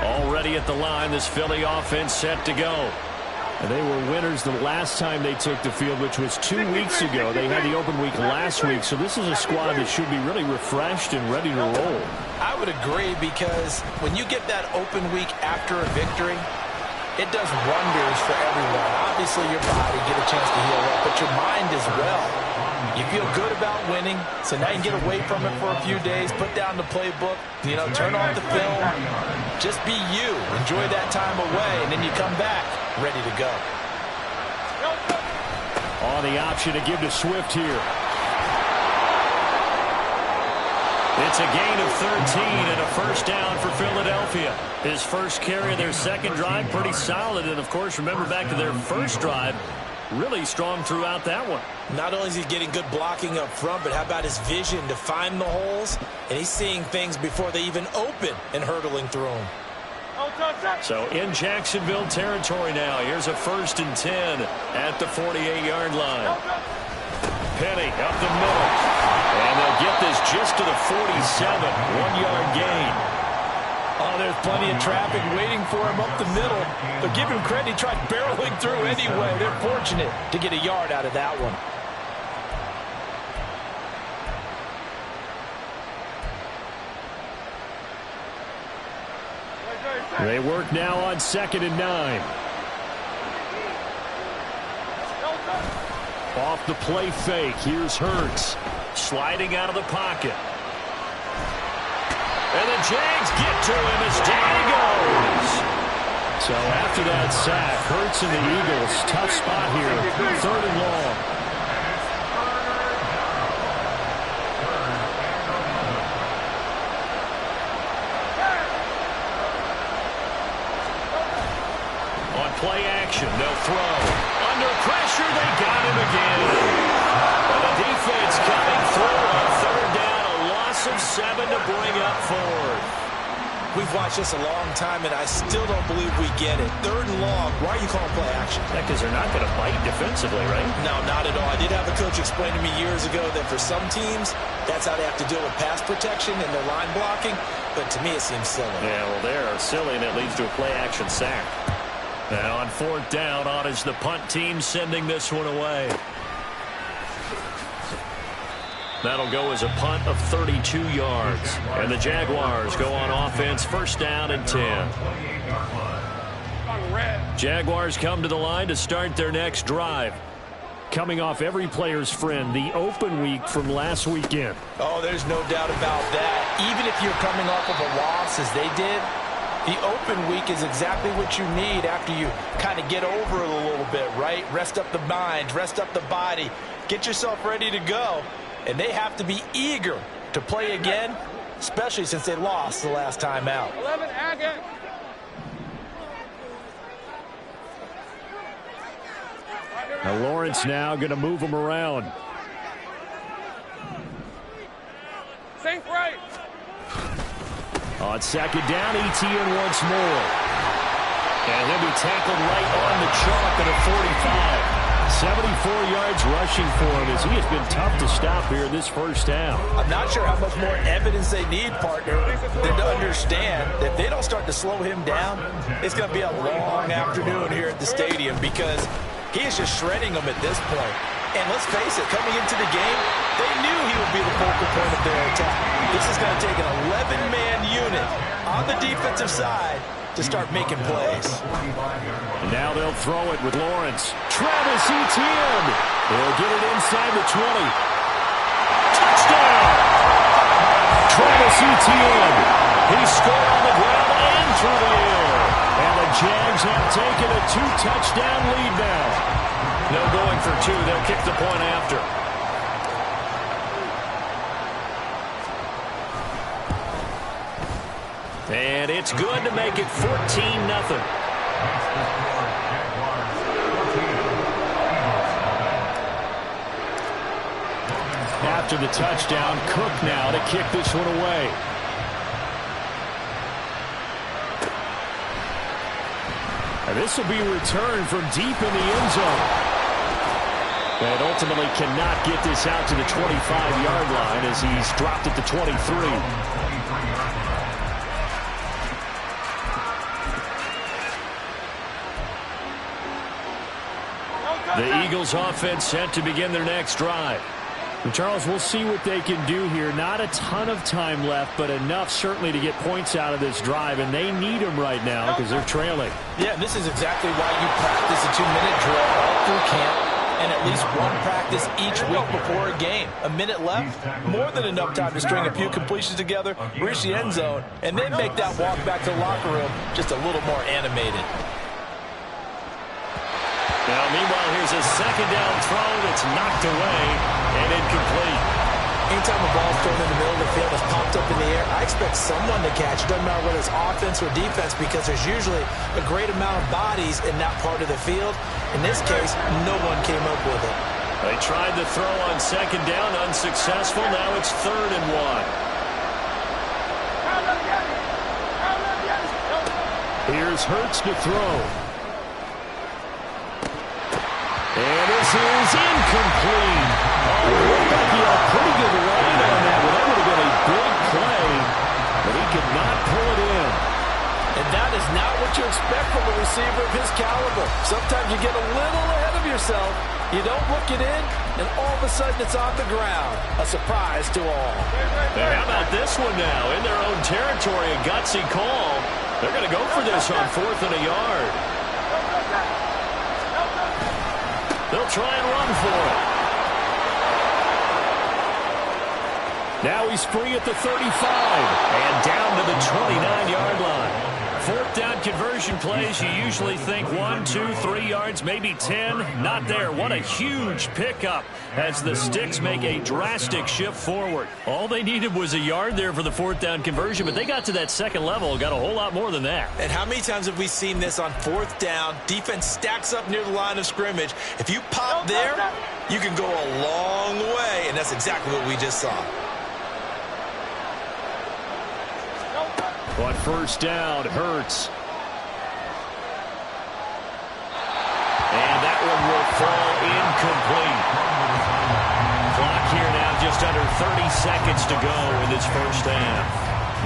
Already at the line, this Philly offense set to go. And they were winners the last time they took the field, which was 2 weeks ago. They had the open week last week, so this is a squad that should be really refreshed and ready to roll. I would agree, because when you get that open week after a victory, it does wonders for everyone. Obviously, your body get a chance to heal up, but your mind as well. You feel good about winning, so now you can get away from it for a few days, put down the playbook, turn off the film, just be you. Enjoy that time away, and then you come back ready to go. On the option to give to Swift here. It's a gain of 13 and a first down for Philadelphia. His first carry of their second drive, pretty solid. And, of course, remember back to their first drive, really strong throughout that one. Not only is he getting good blocking up front, but how about his vision to find the holes? And he's seeing things before they even open and hurtling through them. So in Jacksonville territory now. Here's a 1st and 10 at the 48-yard line. Penny up the middle. And they'll get this just to the 47. 1-yard gain. Oh, there's plenty of traffic waiting for him up the middle. But give him credit, he tried barreling through anyway. They're fortunate to get a yard out of that one. They work now on 2nd and 9. Off the play fake. Here's Hurts. Sliding out of the pocket. And the Jags get to him as down he goes. So after that sack, Hurts and the Eagles, tough spot here. 3rd and long. On play action, they'll throw. Under pressure, they got him again. And the defense coming through on 3rd down. A loss of 7 to bring up 4th. We've watched this a long time, and I still don't believe we get it. 3rd and long. Why are you calling play action? Because they're not going to bite defensively, right? No, not at all. I did have a coach explain to me years ago that for some teams, that's how they have to deal with pass protection and their line blocking. But to me, it seems silly. Yeah, well, they're silly, and it leads to a play action sack. And on 4th down, on is the punt team sending this one away. That'll go as a punt of 32 yards. And the Jaguars go on offense, 1st down and 10. Jaguars come to the line to start their next drive. Coming off every player's friend, the open week from last weekend. Oh, there's no doubt about that. Even if you're coming off of a loss as they did, the open week is exactly what you need after you kind of get over it a little bit, right? Rest up the mind, rest up the body, get yourself ready to go. And they have to be eager to play again, especially since they lost the last time out. 11, Agate. Now Lawrence now going to move him around. Safe right. On 2nd down, ETN once more. And he'll be tackled right on the chalk at a 45. 74 yards rushing for him as he has been tough to stop here this first half. I'm not sure how much more evidence they need, partner, than to understand that if they don't start to slow him down, it's going to be a long afternoon here at the stadium because he is just shredding them at this point. And let's face it, coming into the game, they knew he would be the focal point of their attack. This is going to take an 11-man unit on the defensive side to start making plays. Now they'll throw it with Lawrence. Travis Etienne. He'll get it inside the 20. Touchdown! Travis Etienne. He scored on the ground and through the air. And the Jags have taken a 2-touchdown lead now. No going for 2. They'll kick the point after. And it's good to make it 14-0. After the touchdown, Cook now to kick this one away. And this will be returned from deep in the end zone. And ultimately cannot get this out to the 25-yard line as he's dropped at the 23. The Eagles offense set to begin their next drive. And Charles, we'll see what they can do here. Not a ton of time left, but enough certainly to get points out of this drive, and they need them right now because they're trailing. Yeah, and this is exactly why you practice a 2-minute drill all through camp and at least one practice each week before a game. A minute left, more than enough time to string a few completions together, reach the end zone, and then make that walk back to the locker room just a little more animated. Now, meanwhile, here's a second down throw that's knocked away and incomplete. Anytime a ball's thrown in the middle of the field that's popped up in the air, I expect someone to catch. It doesn't matter whether it's offense or defense because there's usually a great amount of bodies in that part of the field. In this case, no one came up with it. They tried the throw on second down, unsuccessful. Now it's 3rd and 1. Here's Hurts to throw. And this is incomplete. Oh, it looked like he had a pretty good line on that one. That would have been a big play, but he could not pull it in. And that is not what you expect from a receiver of his caliber. Sometimes you get a little ahead of yourself. You don't look it in, and all of a sudden it's on the ground. A surprise to all. And how about this one now? In their own territory, a gutsy call. They're going to go for this on 4th and a yard. They'll try and run for it. Now he's free at the 35. And down to the 29-yard line. 4th down conversion plays, you usually think 1, 2, 3 yards, maybe 10. Not there. What a huge pickup as the Sticks make a drastic shift forward. All they needed was a yard there for the 4th down conversion, but they got to that second level, got a whole lot more than that. And how many times have we seen this on 4th down? Defense stacks up near the line of scrimmage. If you pop there, you can go a long way, and that's exactly what we just saw. On 1st down, Hurts. And that one will fall incomplete. Clock here now, just under 30 seconds to go in this first half.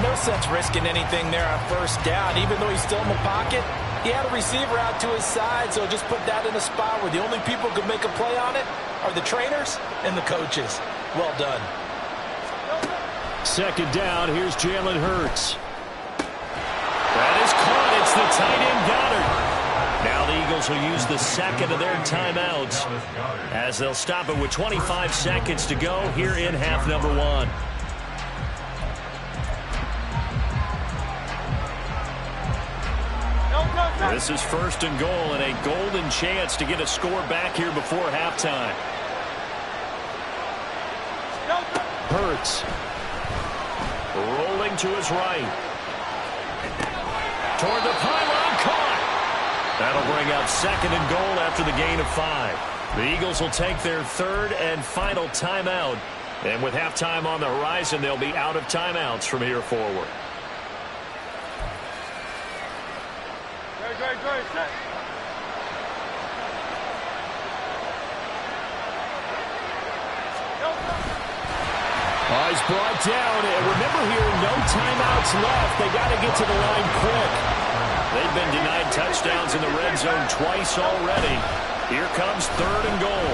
No sense risking anything there on 1st down. Even though he's still in the pocket, he had a receiver out to his side, so just put that in a spot where the only people who can make a play on it are the trainers and the coaches. Well done. 2nd down, here's Jalen Hurts. That is caught. It's the tight end Goddard. Now the Eagles will use the second of their timeouts as they'll stop it with 25 seconds to go here in half number 1. This is 1st and goal and a golden chance to get a score back here before halftime. Hurts. Rolling to his right. Toward the pylon, caught. That'll bring up 2nd and goal after the gain of 5. The Eagles will take their 3rd and final timeout. And with halftime on the horizon, they'll be out of timeouts from here forward. He's brought down, and remember here, no timeouts left. They got to get to the line quick. They've been denied touchdowns in the red zone twice already. Here comes 3rd and goal.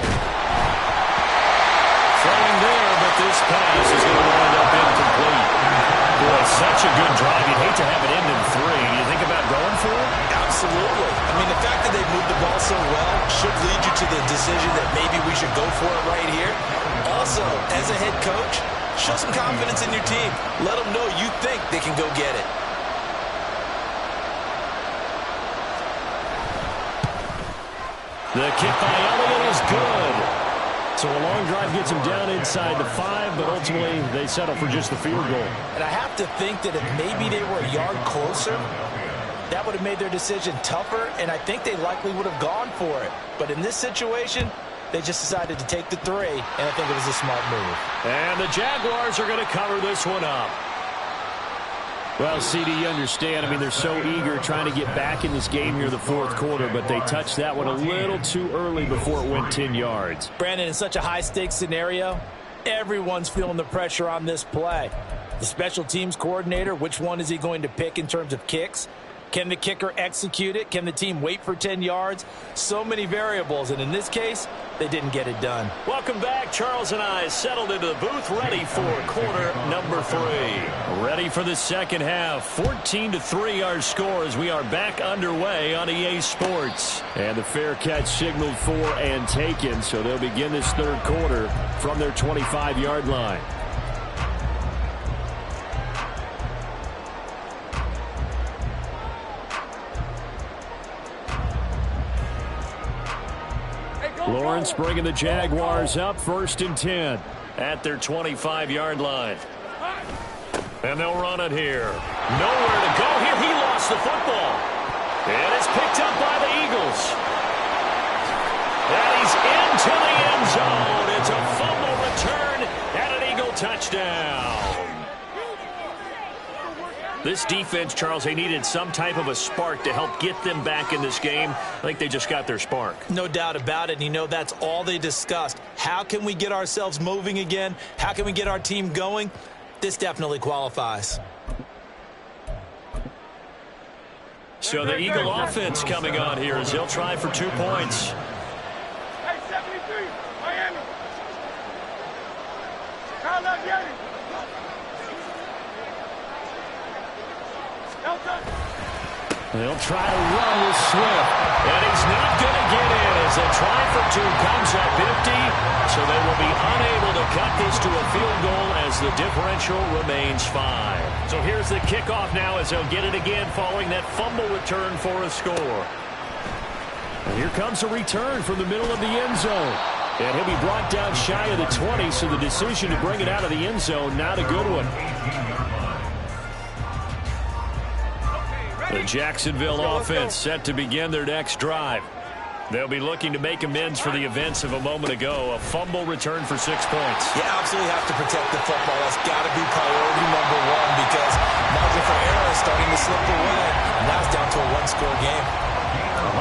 Throwing there, but this pass is going to wind up incomplete. Boy, such a good drive. You'd hate to have it end in 3. Do you think about going for it? Absolutely. I mean, the fact that they moved the ball so well should lead you to the decision that maybe we should go for it right here. Also, as a head coach, show some confidence in your team. Let them know you think they can go get it. The kick by Elliott is good. So a long drive gets them down inside the 5, but ultimately they settle for just the field goal. And I have to think that if maybe they were a yard closer, that would have made their decision tougher, and I think they likely would have gone for it. But in this situation, they just decided to take the 3, and I think it was a smart move. And the Jaguars are going to cover this one up. Well, CD, you understand. I mean, they're so eager trying to get back in this game here in the 4th quarter, but they touched that one a little too early before it went 10 yards. Brandon, in such a high-stakes scenario, everyone's feeling the pressure on this play. The special teams coordinator, which one is he going to pick in terms of kicks? Can the kicker execute it? Can the team wait for 10 yards? So many variables, and in this case, they didn't get it done. Welcome back. Charles and I settled into the booth, ready for quarter number 3. Ready for the second half. 14-3 our score as we are back underway on EA Sports. And the fair catch signaled for and taken, so they'll begin this third quarter from their 25-yard line. Lawrence bringing the Jaguars up, 1st and 10 at their 25-yard line. And they'll run it here. Nowhere to go here. He lost the football. And it's picked up by the Eagles. And he's into the end zone. It's a fumble return and an Eagle touchdown. This defense, Charles, they needed some type of a spark to help get them back in this game. I think they just got their spark. No doubt about it. And you know that's all they discussed. How can we get ourselves moving again? How can we get our team going? This definitely qualifies. So the Eagle offense coming on here as they'll try for 2 points. Hey, 73, Miami. Kyle Lavieri. They'll try to run with Swift. And he's not going to get in as a try for 2 comes up empty. So they will be unable to cut this to a field goal as the differential remains 5. So here's the kickoff now as they'll get it again following that fumble return for a score. And here comes a return from the middle of the end zone. And he'll be brought down shy of the 20, so the decision to bring it out of the end zone, not a good one. The Jacksonville offense set to begin their next drive. They'll be looking to make amends for the events of a moment ago. A fumble return for 6 points. You absolutely have to protect the football. That's got to be priority number 1 because margin for error is starting to slip away. And now it's down to a 1-score game.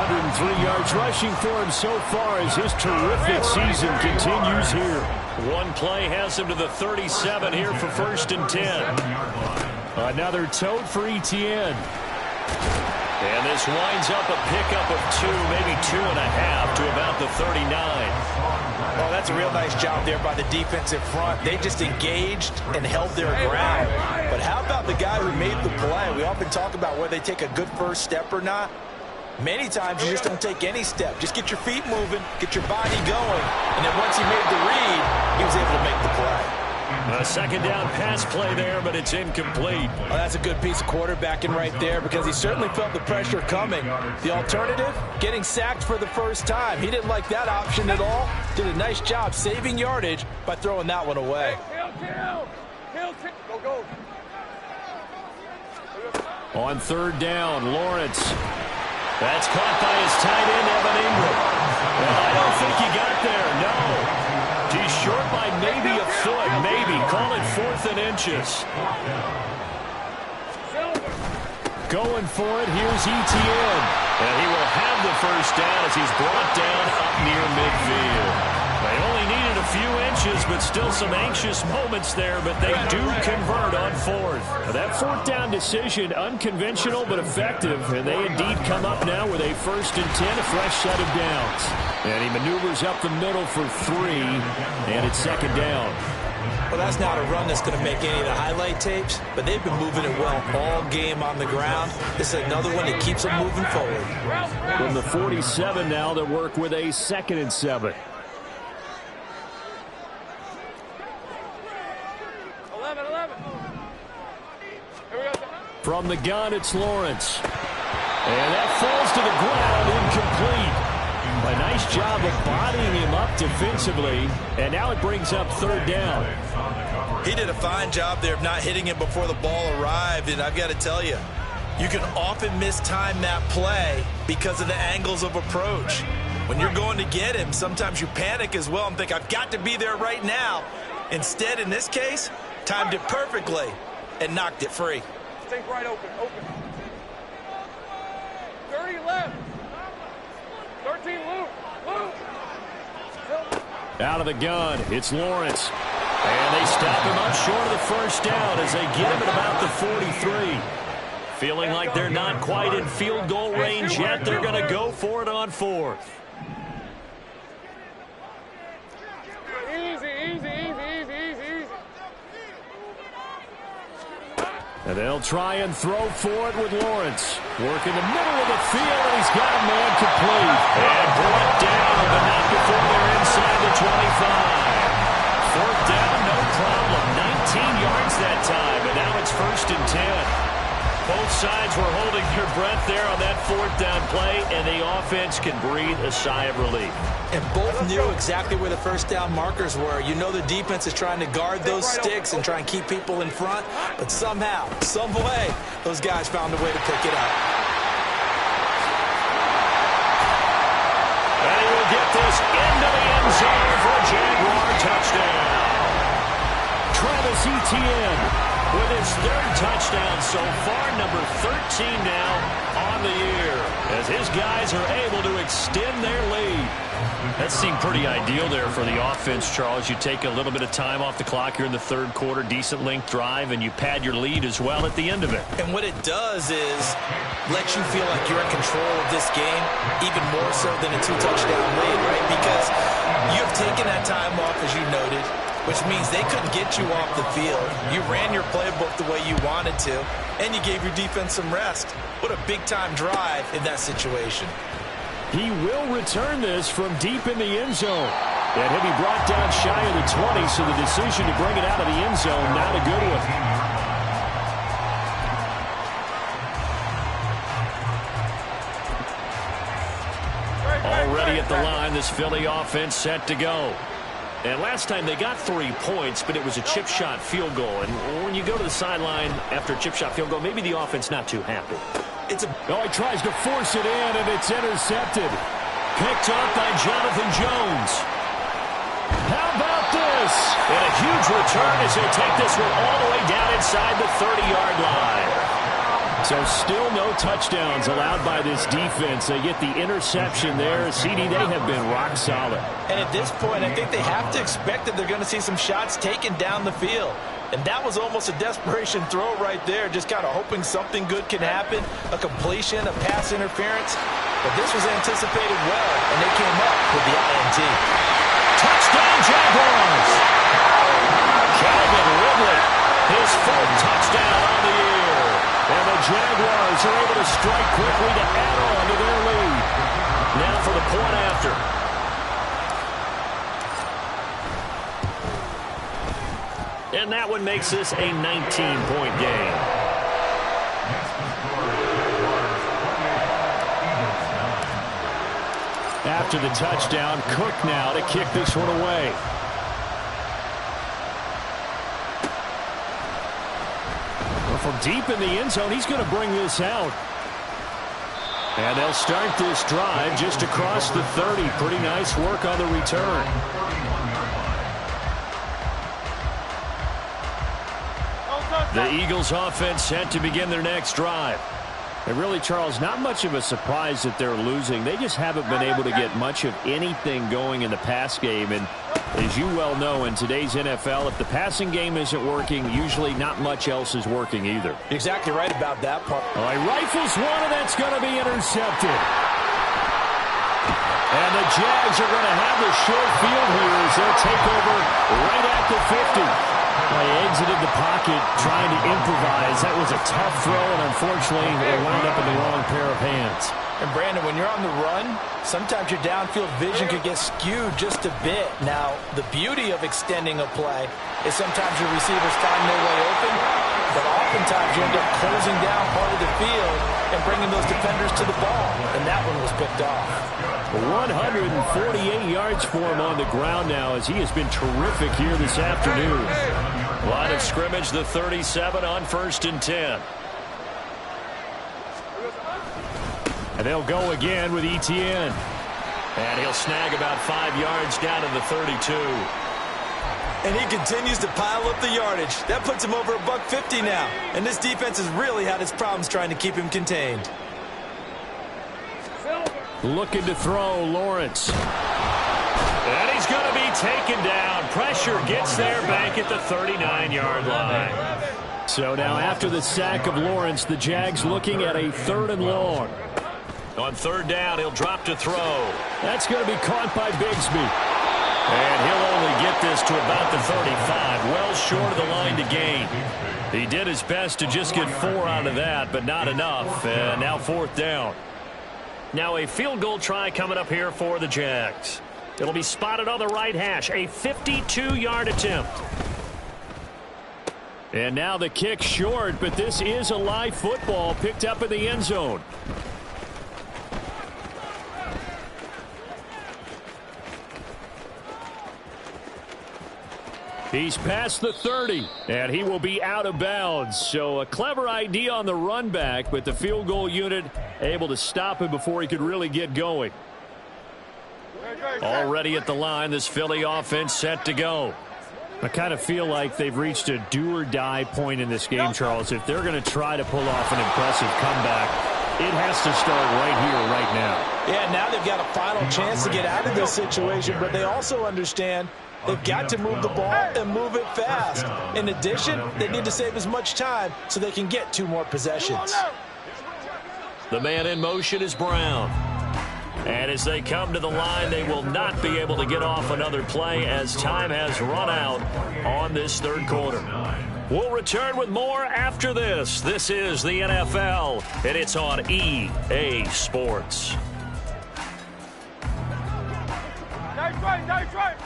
103 yards rushing for him so far as his terrific season continues here. One play has him to the 37 here for 1st and 10. Another tote for Etienne. And this winds up a pickup of 2, maybe 2.5 to about the 39. Oh, that's a real nice job there by the defensive front. They just engaged and held their ground. But how about the guy who made the play? We often talk about whether they take a good first step or not. Many times you just don't take any step. Just get your feet moving, get your body going. And then once he made the read, he was able to make the play. A second down pass play there, but it's incomplete. Oh, that's a good piece of quarterbacking right there because he certainly felt the pressure coming. The alternative, getting sacked for the first time. He didn't like that option at all. Did a nice job saving yardage by throwing that one away. Go. On 3rd down, Lawrence. That's caught by his tight end, Evan Ingram. Well, I don't think he got there, no. He's short by maybe a foot, maybe. Call it 4th and inches. Going for it, here's Etienne. And he will have the first down as he's brought down up near midfield. They only needed a few inches, but still some anxious moments there, but they do convert on 4th. That 4th down decision, unconventional but effective, and they indeed come up now with a 1st and 10, a fresh set of downs. And he maneuvers up the middle for 3, and it's 2nd down. Well, that's not a run that's going to make any of the highlight tapes, but they've been moving it well all game on the ground. This is another one that keeps them moving forward. From the 47 now, they work with a 2nd and 7. 11. Here we go. From the gun, it's Lawrence. And that falls to the ground, incomplete. A nice job of bodying him up defensively, and now it brings up 3rd down. He did a fine job there of not hitting him before the ball arrived, and I've got to tell you, you can often mistime that play because of the angles of approach. When you're going to get him, sometimes you panic as well and think, I've got to be there right now. Instead, in this case, timed it perfectly and knocked it free. Stay right open. 30 left. 13 loop. Out of the gun, it's Lawrence. And they stop him up short of the first down as they get him at about the 43. Feeling like they're not quite in field goal range yet. They're going to go for it on 4th. And they'll try and throw for it with Lawrence. Work in the middle of the field, and he's got a man complete. And brought down, but not before they're inside the 25. 4th down, no problem. 19 yards that time, and now it's 1st and 10. Both sides were holding their breath there on that 4th down play, and the offense can breathe a sigh of relief. And both knew exactly where the 1st down markers were. You know the defense is trying to guard those sticks and try and keep people in front, but somehow, some way, those guys found a way to pick it up. And he will get this into the end zone for a Jaguar touchdown. Travis Etienne with his 3rd touchdown so far, number 13 now on the year, as his guys are able to extend their lead. That seemed pretty ideal there for the offense, Charles. You take a little bit of time off the clock here in the 3rd quarter, decent length drive, and you pad your lead as well at the end of it. And what it does is let you feel like you're in control of this game, even more so than a 2-touchdown lead, right? Because you've taken that time off, as you noted, which means they couldn't get you off the field. You ran your playbook the way you wanted to, and you gave your defense some rest. What a big-time drive in that situation. He will return this from deep in the end zone. And he'll be brought down shy of the 20, so the decision to bring it out of the end zone, not a good one. Already at the line, this Philly offense set to go. And last time they got 3 points, but it was a chip shot field goal. And when you go to the sideline after a chip shot field goal, maybe the offense not too happy. He tries to force it in, and it's intercepted. Picked up by Jonathan Jones. How about this? And a huge return as he'll take this one all the way down inside the 30-yard line. So still no touchdowns allowed by this defense. They get the interception there. CD, they have been rock solid. And at this point, I think they have to expect that they're going to see some shots taken down the field. And that was almost a desperation throw right there, just kind of hoping something good can happen, a completion, a pass interference. But this was anticipated well, and they came up with the INT. Touchdown, Jaguars! Calvin Ridley, his 4th touchdown on the year. And the Jaguars are able to strike quickly to add on to their lead. Now for the point after. And that one makes this a 19-point game. After the touchdown, Cook now to kick this one away. Well, from deep in the end zone, he's going to bring this out. And they'll start this drive just across the 30. Pretty nice work on the return. The Eagles offense set to begin their next drive. And really, Charles, not much of a surprise that they're losing. They just haven't been able to get much of anything going in the pass game. And as you well know, in today's NFL, if the passing game isn't working, usually not much else is working either. Exactly right about that part. All right, rifles one, and that's going to be intercepted. And the Jags are going to have the short field here as they'll take over right at the 50. Well, he exited the pocket trying to improvise. That was a tough throw, and unfortunately, it wound up in the wrong pair of hands. And, Brandon, when you're on the run, sometimes your downfield vision could get skewed just a bit. Now, the beauty of extending a play is sometimes your receivers find their way open, but oftentimes you end up closing down part of the field and bringing those defenders to the ball, and that one was picked off. 148 yards for him on the ground now as he has been terrific here this afternoon. Line of scrimmage, the 37 on 1st and 10. And they'll go again with Etienne. And he'll snag about 5 yards down to the 32. And he continues to pile up the yardage. That puts him over $150 now. And this defense has really had its problems trying to keep him contained. Looking to throw, Lawrence. And he's going to be taken down. Pressure gets there back at the 39-yard line. So now after the sack of Lawrence, the Jags looking at a 3rd and long. On 3rd down, he'll drop to throw. That's going to be caught by Bigsby. And he'll only get this to about the 35, well short of the line to gain. He did his best to just get 4 out of that, but not enough. And now 4th down. Now a field goal try coming up here for the Jags. It'll be spotted on the right hash, a 52-yard attempt. And now the kick short, but this is a live football picked up in the end zone. He's past the 30, and he will be out of bounds. So a clever idea on the run back, but the field goal unit able to stop him before he could really get going. Already at the line, this Philly offense set to go. I kind of feel like they've reached a do-or-die point in this game, Charles. If they're going to try to pull off an impressive comeback, it has to start right here, right now. Yeah, now they've got a final chance to get out of this situation, but they also understand they've got to move the ball and move it fast. In addition, they need to save as much time so they can get 2 more possessions. The man in motion is Brown. And as they come to the line, they will not be able to get off another play as time has run out on this 3rd quarter. We'll return with more after this. This is the NFL, and it's on EA Sports. Nice right.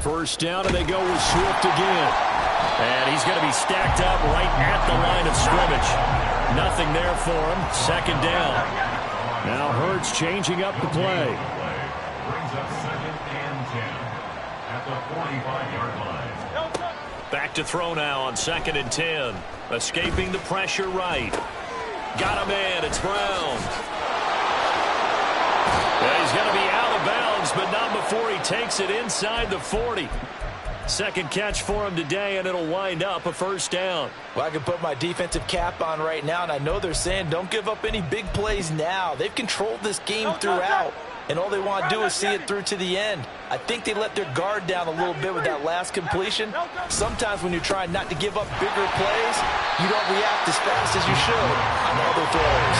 First down, and they go with Swift again. And he's going to be stacked up right at the line of scrimmage. Nothing there for him. 2nd down. Now Hurts changing up the play. Brings up 2nd and 10 at the 45-yard line. Back to throw now on 2nd and 10. Escaping the pressure right. Got him in. It's Brown. Yeah, he's going to be out of bounds, but not before he takes it inside the 40. 2nd catch for him today, and it'll wind up a 1st down. Well, I can put my defensive cap on right now, and I know they're saying don't give up any big plays now. They've controlled this game throughout, and all they want to do is see it through to the end. I think they let their guard down a little bit with that last completion. Sometimes when you're trying not to give up bigger plays, you don't react as fast as you should on other throws.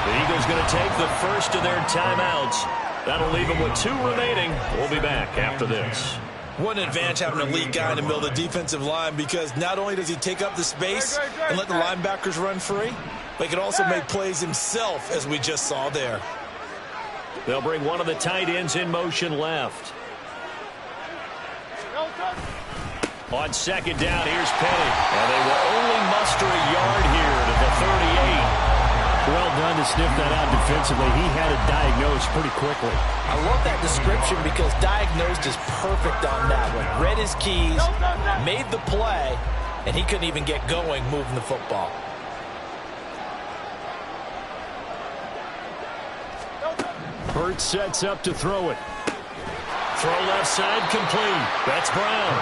The Eagles going to take the first of their timeouts. That'll leave them with 2 remaining. We'll be back after this. What an advantage having an elite guy in the middle of the defensive line, because not only does he take up the space and let the linebackers run free, but he can also make plays himself, as we just saw there. They'll bring one of the tight ends in motion left. On 2nd down, here's Penny. And they will only muster a yard here to the 38. Well done to sniff that out defensively. He had it diagnosed pretty quickly. I love that description because diagnosed is perfect on that one. Read his keys, made the play, and he couldn't even get going moving the football. Hurts sets up to throw it. Throw left side complete. That's Brown.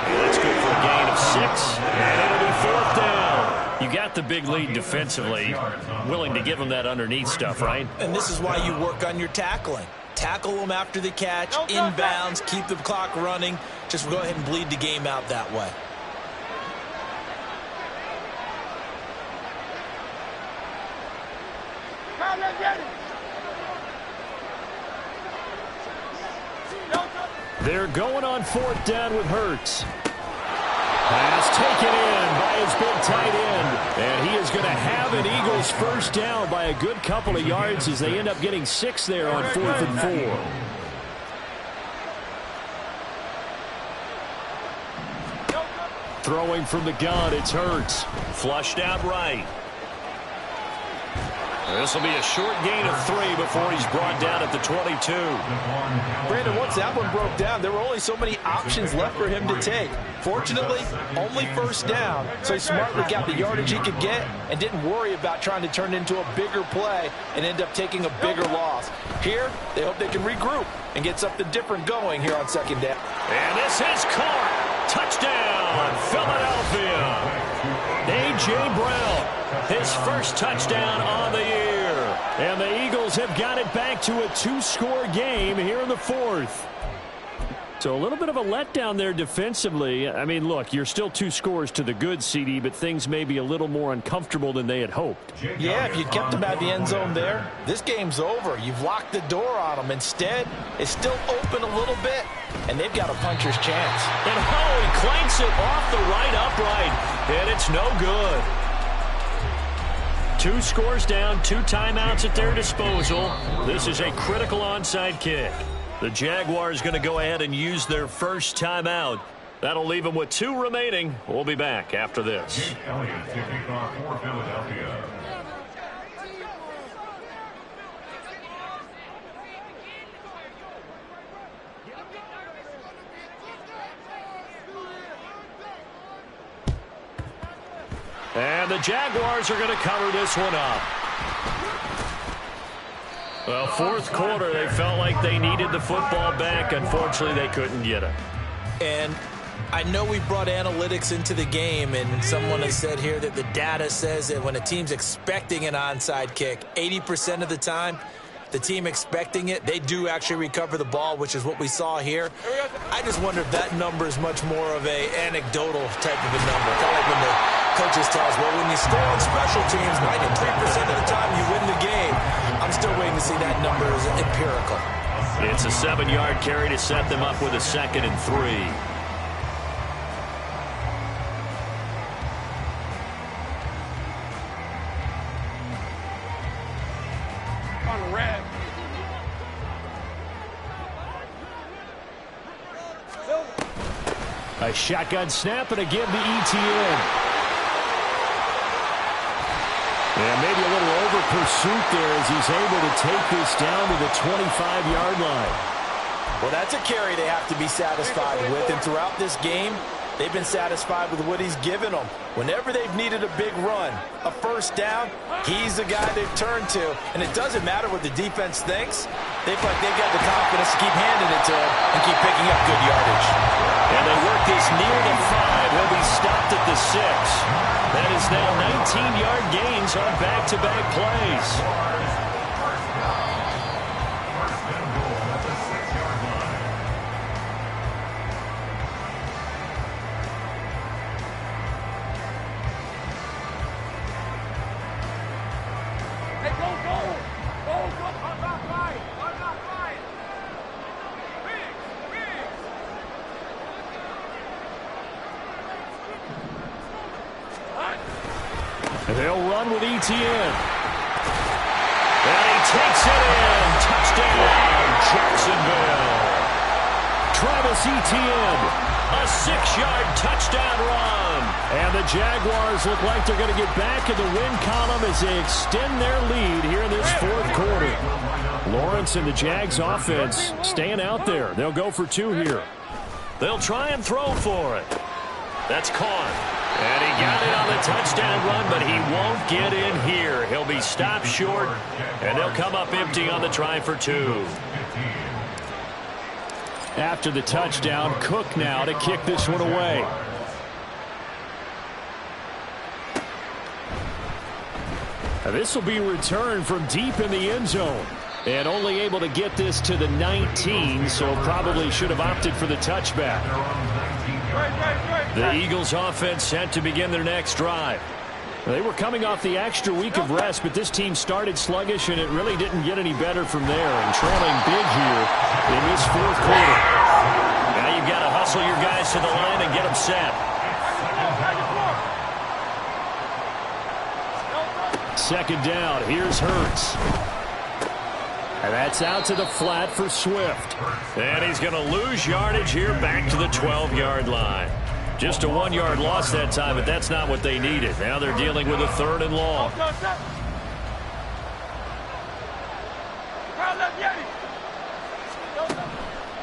And that's good for a gain of 6. And it'll be 4th down. You got the big lead defensively. Willing to give him that underneath stuff, right? And this is why you work on your tackling. Tackle them after the catch, inbounds, keep the clock running. Just go ahead and bleed the game out that way. They're going on 4th down with Hurts. Pass taken in by his big tight end. And he is going to have an Eagles 1st down by a good couple of yards as they end up getting 6 there on 4th and 4. Throwing from the gun, it's Hurts. Flushed out right. This will be a short gain of 3 before he's brought down at the 22. Brandon, once that one broke down, there were only so many options left for him to take. Fortunately, only 1st down, so he smartly got the yardage he could get and didn't worry about trying to turn it into a bigger play and end up taking a bigger loss. Here, they hope they can regroup and get something different going here on 2nd down. And this is caught. Touchdown, Philadelphia. A.J. Brown, his 1st touchdown on the year. And the Eagles have got it back to a 2-score game here in the 4th. So a little bit of a letdown there defensively. I mean, look, you're still 2 scores to the good, CD, but things may be a little more uncomfortable than they had hoped. Yeah, if you kept them out the end zone there, this game's over. You've locked the door on them. Instead, it's still open a little bit, and they've got a puncher's chance. And he clanks it off the right upright, and it's no good. 2 scores down, 2 timeouts at their disposal. This is a critical onside kick. The Jaguars going to go ahead and use their first timeout. That'll leave them with 2 remaining. We'll be back after this. Jake Elliott to kick off for Philadelphia. And the Jaguars are going to cover this one up. Well, 4th quarter, they felt like they needed the football back. Unfortunately, they couldn't get it. And I know we brought analytics into the game, and someone has said here that the data says that when a team's expecting an onside kick, 80% of the time, the team expecting it, they do actually recover the ball, which is what we saw here. I just wonder if that number is much more of an anecdotal type of a number. Kind of like when the coaches tell us, well, when you score on special teams, 93% of the time you win the game. I'm still waiting to see that number as empirical. It's a 7-yard carry to set them up with a 2nd and 3. A shotgun snap and a give to ETN. And maybe a little over pursuit there as he's able to take this down to the 25-yard line. Well, that's a carry they have to be satisfied with. And throughout this game, they've been satisfied with what he's given them. Whenever they've needed a big run, a first down, he's the guy they've turned to. And it doesn't matter what the defense thinks. They feel like they've got the confidence to keep handing it to him and keep picking up good yardage. And they work this near the 5. He'll be stopped at the 6. That is now 19-yard gains on back-to-back plays. They'll run with ETN. And he takes it in. Touchdown, Jacksonville. Travis Etienne. A 6-yard touchdown run. And the Jaguars look like they're going to get back in the win column as they extend their lead here in this 4th quarter. Lawrence and the Jags offense staying out there. They'll go for 2 here. They'll try and throw for it. That's caught. And he got it on the touchdown run, but he won't get in here. He'll be stopped short, and they'll come up empty on the try for 2. After the touchdown, Cook now to kick this one away. Now this will be returned from deep in the end zone. And only able to get this to the 19, so probably should have opted for the touchback. The Eagles offense set to begin their next drive. They were coming off the extra week of rest, but this team started sluggish, and it really didn't get any better from there. And trailing big here in this 4th quarter. Now you've got to hustle your guys to the line and get them set. 2nd down. Here's Hurts. And that's out to the flat for Swift. And he's going to lose yardage here back to the 12-yard line. Just a 1-yard loss that time, but that's not what they needed. Now they're dealing with a 3rd and long.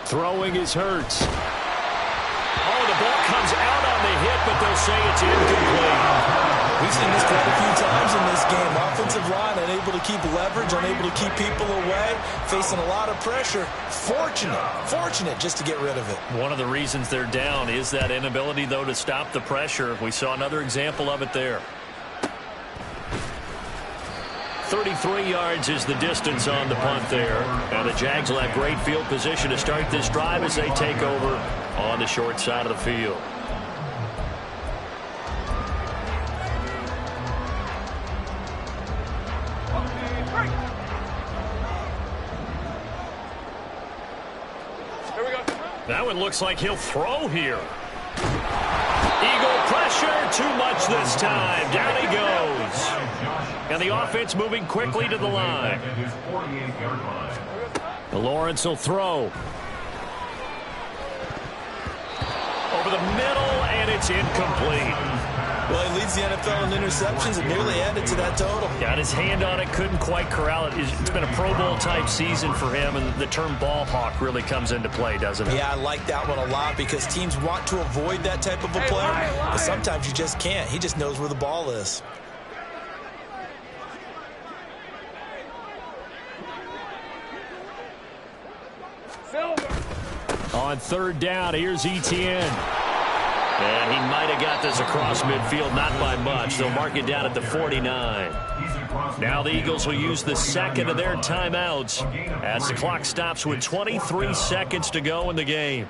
Throwing is Hurts. Oh, the ball comes out on the hit, but they'll say it's incomplete. We've seen this quite a few times in this game. Offensive line unable to keep leverage, unable to keep people away, facing a lot of pressure. Fortunate just to get rid of it. One of the reasons they're down is that inability, though, to stop the pressure. We saw another example of it there. 33 yards is the distance on the punt there. And the Jags will have great field position to start this drive as they take over on the short side of the field. That one looks like he'll throw here. Eagle pressure, too much this time. Down he goes. And the offense moving quickly to the line. Lawrence will throw. Over the middle, and it's incomplete. Well, he leads the NFL in interceptions and nearly added to that total. Got his hand on it, couldn't quite corral it. It's been a Pro Bowl-type season for him, and the term ball hawk really comes into play, doesn't it? Yeah, I like that one a lot because teams want to avoid that type of a player, but sometimes you just can't. He just knows where the ball is. On third down, here's Etienne. And he might have got this across midfield, not by much. They'll mark it down at the 49. Now the Eagles will use the second of their timeouts as the clock stops with 23 seconds to go in the game.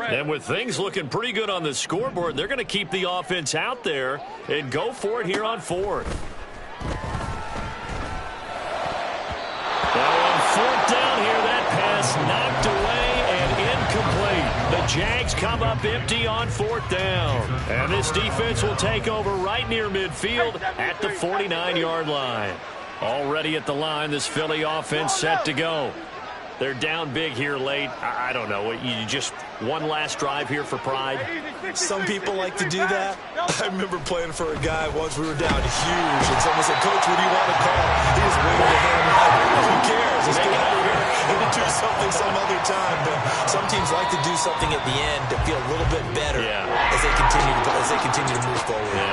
And with things looking pretty good on the scoreboard, they're going to keep the offense out there and go for it here on fourth. Now on fourth down here, that pass knocked away and incomplete. The Jags come up empty on fourth down. And this defense will take over right near midfield at the 49-yard line. Already at the line, this Philly offense set to go. They're down big here late. I don't know. You just one last drive here for pride? Some people like to do that. I remember playing for a guy once. We were down huge, and someone said, "Coach, what do you want to call?" He just waved a hand like, "Who cares? Let's get out of here and do something some other time." But some teams like to do something at the end to feel a little bit better as they continue to move forward. Yeah,